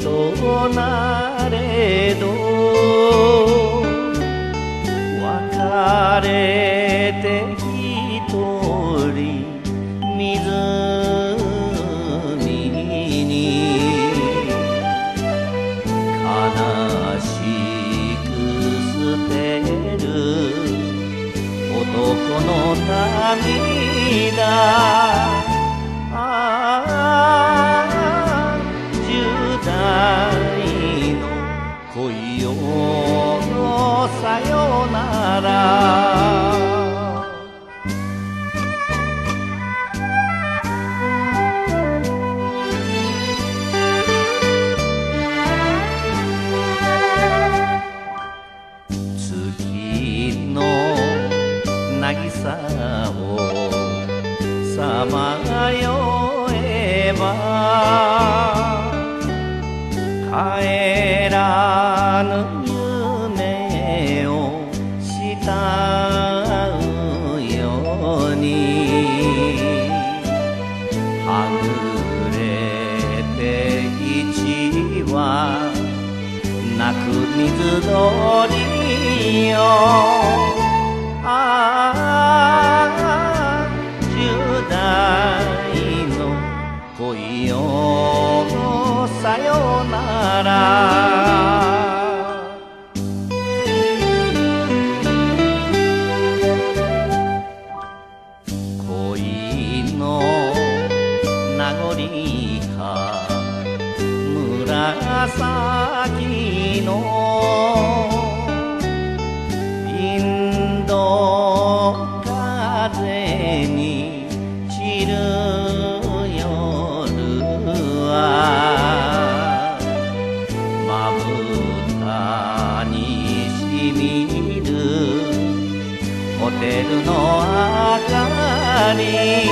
となれど別れて一人湖に悲しく捨てる男の涙10代の恋よさよなら月の渚をさまよえば帰らぬ夢を慕うようにはぐれて一羽泣く水鳥よ10代の恋よさよなら恋の名残か紫のインド風に散る夜はまぶたにしみるホテルの明かり